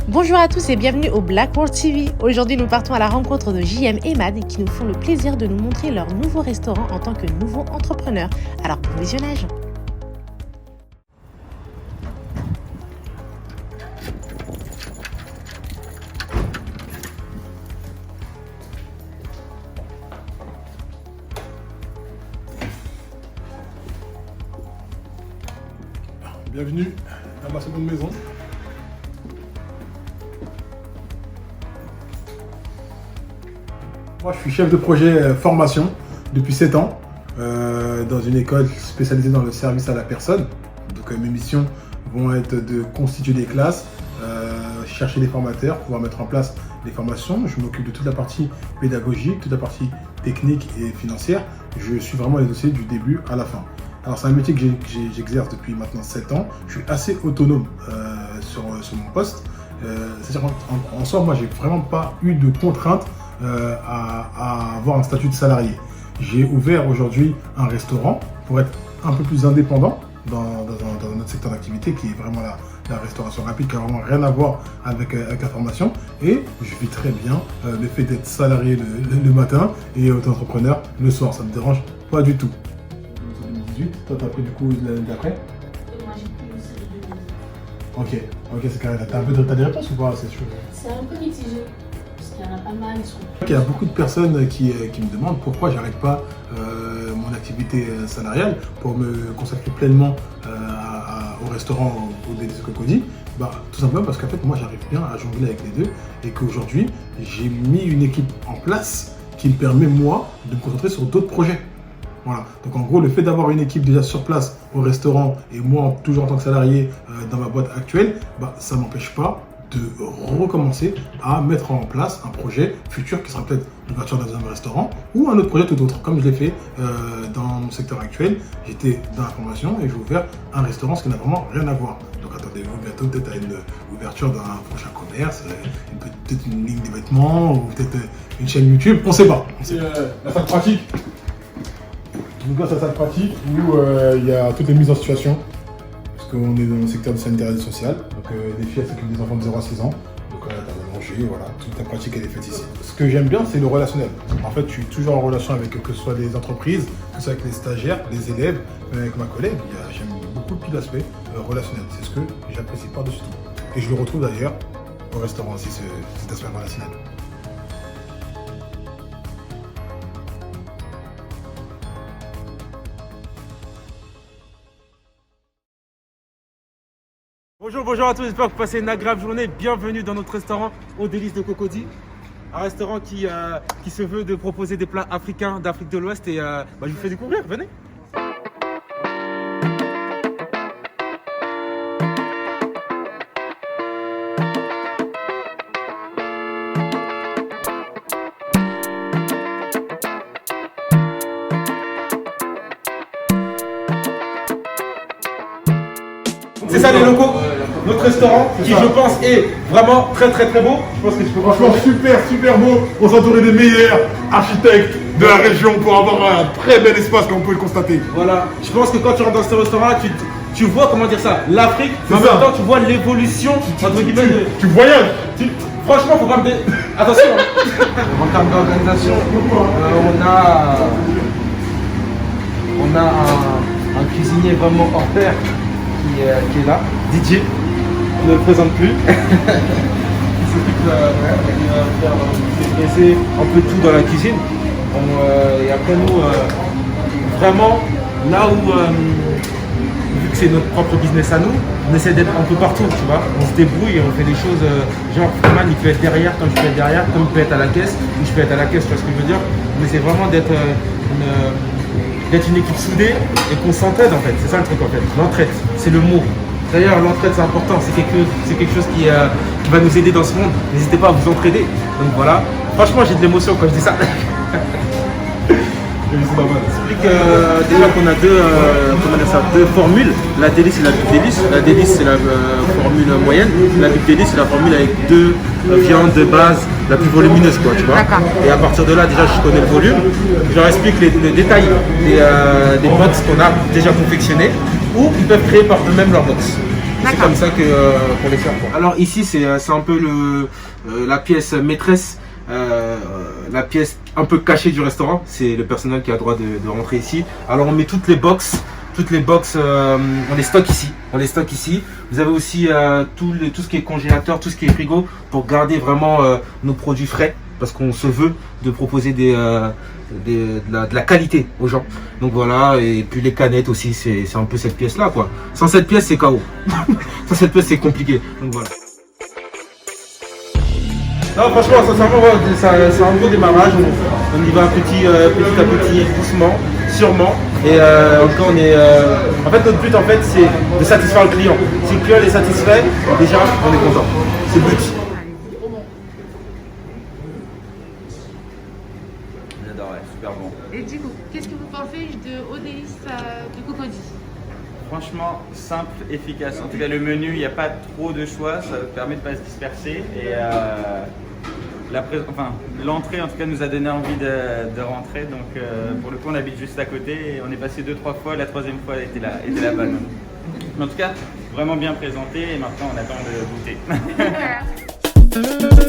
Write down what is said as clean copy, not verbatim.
Bonjour à tous et bienvenue au Black World TV. Aujourd'hui, nous partons à la rencontre de JM et Mad qui nous font le plaisir de nous montrer leur nouveau restaurant en tant que nouveaux entrepreneurs. Alors, bon visionnage. Bienvenue dans ma seconde maison. Moi, je suis chef de projet formation depuis 7 ans dans une école spécialisée dans le service à la personne. Donc mes missions vont être de constituer des classes, chercher des formateurs, pouvoir mettre en place des formations. Je m'occupe de toute la partie pédagogique, toute la partie technique et financière. Je suis vraiment les dossiers du début à la fin. Alors c'est un métier que j'exerce depuis maintenant 7 ans. Je suis assez autonome sur mon poste. C'est-à-dire en soi, moi, j'ai vraiment pas eu de contraintes à avoir un statut de salarié. J'ai ouvert aujourd'hui un restaurant pour être un peu plus indépendant dans notre secteur d'activité qui est vraiment la restauration rapide, qui n'a vraiment rien à voir avec la formation. Et je vis très bien le fait d'être salarié le matin et auto-entrepreneur le soir. Ça ne me dérange pas du tout. 2018, toi, tu as pris du coup l'année d'après? Moi, j'ai pris aussi le 2018. Ok, c'est carré. T'as des réponses ou pas à ces choses? C'est un peu mitigé, parce qu'il y en a pas mal. Il y a beaucoup de personnes qui me demandent pourquoi j'arrête pas mon activité salariale pour me consacrer pleinement au restaurant, au Délices Cocody. Tout simplement parce qu'en fait, moi, j'arrive bien à jongler avec les deux et qu'aujourd'hui, j'ai mis une équipe en place qui me permet, moi, de me concentrer sur d'autres projets. Voilà. Donc en gros, le fait d'avoir une équipe déjà sur place au restaurant et moi toujours en tant que salarié dans ma boîte actuelle, ça ne m'empêche pas de recommencer à mettre en place un projet futur qui sera peut-être l'ouverture d'un deuxième restaurant ou un autre projet tout autre. Comme je l'ai fait dans mon secteur actuel, j'étais dans la formation et j'ai ouvert un restaurant, ce qui n'a vraiment rien à voir. Donc attendez-vous bientôt peut-être à une ouverture d'un prochain commerce, peut-être une ligne de vêtements ou peut-être une chaîne YouTube, on ne sait pas. La salle pratique. Donc là, ça pratique où il y a toutes les mises en situation, parce qu'on est dans le secteur de sanitaire et social. Donc les filles elles s'occupent des enfants de 0 à 6 ans. Donc t'as à manger, voilà, toute la pratique elle est faite ici. Ce que j'aime bien, c'est le relationnel. En fait, je suis toujours en relation avec que ce soit des entreprises, que ce soit avec les stagiaires, les élèves, même avec ma collègue. J'aime beaucoup tout l'aspect relationnel. C'est ce que j'apprécie par-dessus tout. Et je le retrouve d'ailleurs au restaurant aussi, cet aspect relationnel. Bonjour à tous, j'espère que vous passez une agréable journée. Bienvenue dans notre restaurant au Délices de Cocody. Un restaurant qui se veut de proposer des plats africains d'Afrique de l'Ouest et je vous fais découvrir, venez. C'est ça les locaux, notre restaurant qui je pense est vraiment très beau. Je pense que je peux franchement super beau. On s'entourait des meilleurs architectes de la région pour avoir un très bel espace comme vous pouvez le constater. Voilà, je pense que quand tu rentres dans ce restaurant, tu vois comment dire ça, l'Afrique, mais en même temps tu vois l'évolution entre guillemets de... Tu voyages. Franchement, faut pas me... Attention. En termes d'organisation, on a un cuisinier vraiment hors pair qui est là, DJ, on ne le présente plus. Il s'occupe de faire un peu tout dans la cuisine. Et après nous, vraiment, là où, vu que c'est notre propre business à nous, on essaie d'être un peu partout, tu vois. On se débrouille et on fait des choses, genre Freeman il peut être derrière, comme je peux être derrière, comme il peut être à la caisse, ou je peux être à la caisse, tu vois ce que je veux dire. On essaie vraiment d'être une équipe soudée et qu'on s'entraide en fait, c'est ça le truc en fait, l'entraide, c'est le mot. D'ailleurs l'entraide c'est important, c'est quelque chose qui va nous aider dans ce monde, n'hésitez pas à vous entraider. Donc voilà, franchement j'ai de l'émotion quand je dis ça. J'explique déjà qu'on a deux formules, la délice et la big délice. La délice c'est la formule moyenne, la big délice c'est la formule avec deux viandes de base la plus volumineuse quoi, tu vois. Et à partir de là déjà je connais le volume, je leur explique les détails des box qu'on a déjà confectionnés ou ils peuvent créer par eux-mêmes leurs box. C'est D'accord. comme ça qu'on les sert. Quoi. Alors ici, c'est un peu la pièce maîtresse, la pièce un peu cachée du restaurant. C'est le personnel qui a le droit de rentrer ici. Alors on met toutes les box, on les stocke ici. Vous avez aussi tout ce qui est congélateur, tout ce qui est frigo pour garder vraiment nos produits frais parce qu'on se veut de proposer de la qualité aux gens. Donc voilà, et puis les canettes aussi, c'est un peu cette pièce là quoi. Sans cette pièce, c'est KO. Sans cette pièce, c'est compliqué. Donc voilà. Non, franchement, sincèrement, c'est un gros démarrage. On y va petit à petit, doucement, sûrement. Et encore, en fait, notre but, c'est de satisfaire le client. Si le client est satisfait, déjà, on est content. C'est le but. J'adore, ouais, super bon. Et du coup, qu'est-ce que vous pensez de Aux Délices de Cocody? Franchement, simple, efficace. En tout cas, le menu, il n'y a pas trop de choix, ça permet de ne pas se disperser. Et l'entrée, en tout cas, nous a donné envie de rentrer. Donc, pour le coup, on habite juste à côté. Et on est passé 2-3 fois. La troisième fois, elle était la bonne. Mais en tout cas, vraiment bien présenté. Et maintenant, on attend de goûter.